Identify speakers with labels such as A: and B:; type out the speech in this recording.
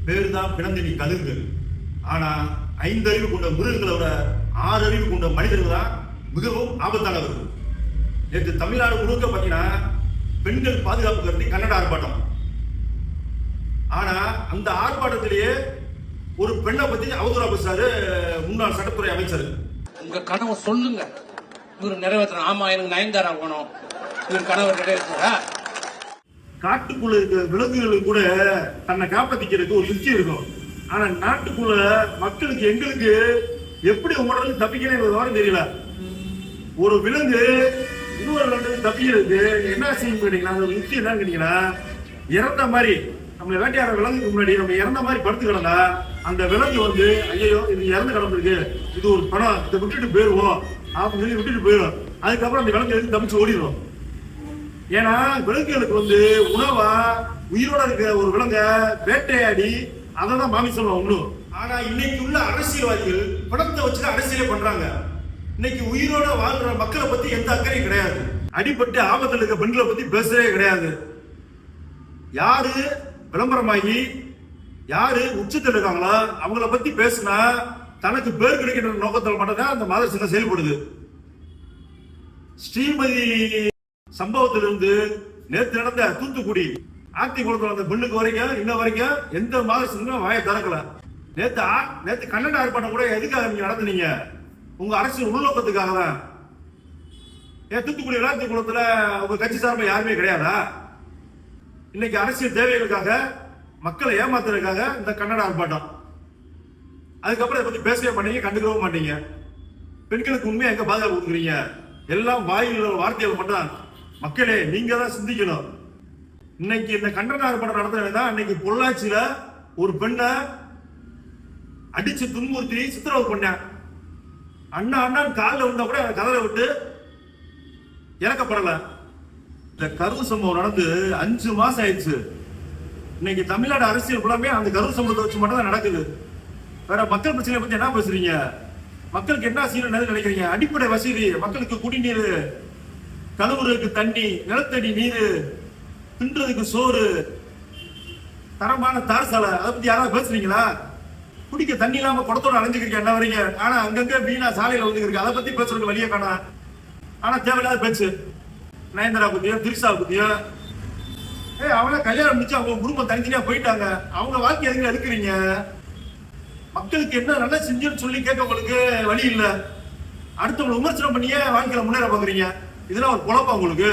A: பேரு தான் பிணந்தினி கழுகு. ஆனா 5 அறிவு கொண்ட மிருகங்களோட 6 அறிவு கொண்ட மனிதர்கள் தான் மிகவும் ஆபத்தானவர்கள். நேற்று தமிழ்நாடு முழுக்க பார்த்தீங்கன்னா பெண்கள் பாதுகாப்பு கருதி கன்னட ஆர்ப்பாட்டம். ஆனா அந்த ஆர்ப்பாட்டத்திலேயே ஒரு பெண்ணை பத்தி அவதூறா பேசுறாரு முன்னாள் சட்டத்துறை அமைச்சர்.
B: உங்க கனவை சொல்லுங்க, இவர் நிறைவேற்ற. ஆமா, எனக்கு நயன்தாரா போனோம், இவர் கனவை நிறைவேற்ற.
A: காட்டுக்குள்ள இருக்க விலங்குகளுக்கு கூட தன்னை காப்பாத்திக்கிறதுக்கு ஒரு யுக்தி இருக்கும். ஆனா நாட்டுக்குள்ள மக்களுக்கு எங்களுக்கு எப்படி உங்களோட தப்பிக்கணும் தெரியல. ஒரு விலங்கு இன்னொரு விலங்கு தப்பிக்கிறதுக்கு என்ன செய்யும் கேட்டீங்கன்னா, அந்த யுக்தி என்னன்னு கேட்டீங்கன்னா, இறந்த மாதிரி நம்மளை வேட்டையாட விலங்குக்கு முன்னாடி நம்ம இறந்த மாதிரி படுத்து கிடந்தா அந்த விலங்கு வந்து ஐயோ இது இறந்து கிடந்திருக்கு, இது ஒரு பணம், இதை விட்டுட்டு போயிருவோம் அப்படின்னு சொல்லி விட்டுட்டு போயிடும். அதுக்கப்புறம் அந்த விலங்கு எதுக்கு தப்பிச்சு ஓடிடும். ஏன்னா விலங்குகளுக்கு வந்து உணவா உயிரோட இருக்கிற ஒரு விலங்க வேட்டையாடி அதான் மாமிசம் ஒண்ணு. ஆனா இன்னைக்கு உள்ள அரசியல்வாதிகள் பணத்தை வச்சுதான் அரசியலே பண்றாங்க. இன்னைக்கு உயிரோட வாழ்ற மக்களை பத்தி எந்த அக்கறையும் கிடையாது. அடிபட்டு ஆபத்தில் இருக்க பெண்களை பத்தி பேசவே கிடையாது. யாரு விளம்பரமாகி யாரு உச்சத்தில் இருக்காங்களோ அவங்கள பத்தி பேசினா தனக்கு பேர் கிடைக்கிற நோக்கத்தில் மட்டும்தான் அந்த மாதர் சங்கம் செயல்படுது. ஸ்ரீமதி சம்பவத்திலிருந்து நேற்று நடந்த தூத்துக்குடி ஆத்தி குளத்துல அந்த பெண்ணுக்கு வரைக்கும் இன்ன வரைக்கும் எந்த மாதர் சங்கம் வாயை திறக்கல. நேற்று கன்னட ஆர்ப்பாட்டம் கூட எதுக்காக நீங்க நடத்துனீங்க? உங்க அரசியல் உள்நோக்கத்துக்காக தான். தூத்துக்குடி ஆத்தி குளத்துல உங்க கட்சி சார்பா யாருமே கிடையாதா? இன்னைக்கு அரசியல் தேவைகளுக்காக மக்களை ஏமாத்துறதுக்காக இந்த கன்னட ஆர்ப்பாட்டம். அதுக்கப்புறம் இதை பத்தி பேசவே மாட்டீங்க, கண்டுக்கவும் மாட்டீங்க. பெண்களுக்கு உண்மையா எங்க பாதுகாப்பு கொடுக்குறீங்க? எல்லாம் வாயில் வார்த்தைகள் மட்டும். மக்களே நீங்க தான் சிந்திக்கணும். இன்னைக்கு இந்த கண்டன ஆர்ப்பாட்டம் நடத்துறதா இன்னைக்கு பொள்ளாச்சியில ஒரு பெண்ணை அடிச்சு துன்புறுத்தி சித்திரவதை பண்ண அண்ணான்னு காலில் வந்தா கூட கதவை விட்டு இறக்கப்படல. இந்த கரூர் சம்பவம் நடந்து 5 மாசம் ஆயிடுச்சு. இன்னைக்கு தமிழ்நாடு அரசியல் புலமே அந்த கரூர் சம்பவத்தை வச்சு மட்டும் தான் நடக்குது. வேற மக்கள் பிரச்சனை பத்தி என்ன பேசுறீங்க? மக்களுக்கு என்ன செய்யணும் நினைக்கிறீங்க? அடிப்படை வசதி, மக்களுக்கு குடிநீர், கழுவுறதுக்கு தண்ணி, நிலத்தடி நீர், தின்றதுக்கு சோறு, தரமான தார் சாலை, அதை பத்தி யாராவது பேசுறீங்களா? குடிக்க தண்ணி இல்லாம குடத்தோட அலைஞ்சுக்கிறீங்க என்ன வரீங்க? ஆனா அங்கங்க வீணா சாலையில வந்துருக்கு, அதை பத்தி பேசுறதுக்கு வழியே காணா. ஆனா தேவையில்லாத பேச்சு. நயன்தாரா பத்தியும் திரிஷா பத்தியும் அவங்கள கல்யாணம் முடிச்சு அவங்க குடும்பம் தனித்தனியா போயிட்டாங்க. அவங்க வாழ்க்கை எதுங்க எடுக்கிறீங்க? மக்களுக்கு என்ன நல்லா செஞ்சுன்னு சொல்லி கேட்கவங்களுக்கு வழி இல்லை. அடுத்தவங்களை விமர்சனம் பண்ணியே வாழ்க்கையில முன்னேற பாக்குறீங்க. இதெல்லாம் ஒரு குழப்பம் உங்களுக்கு.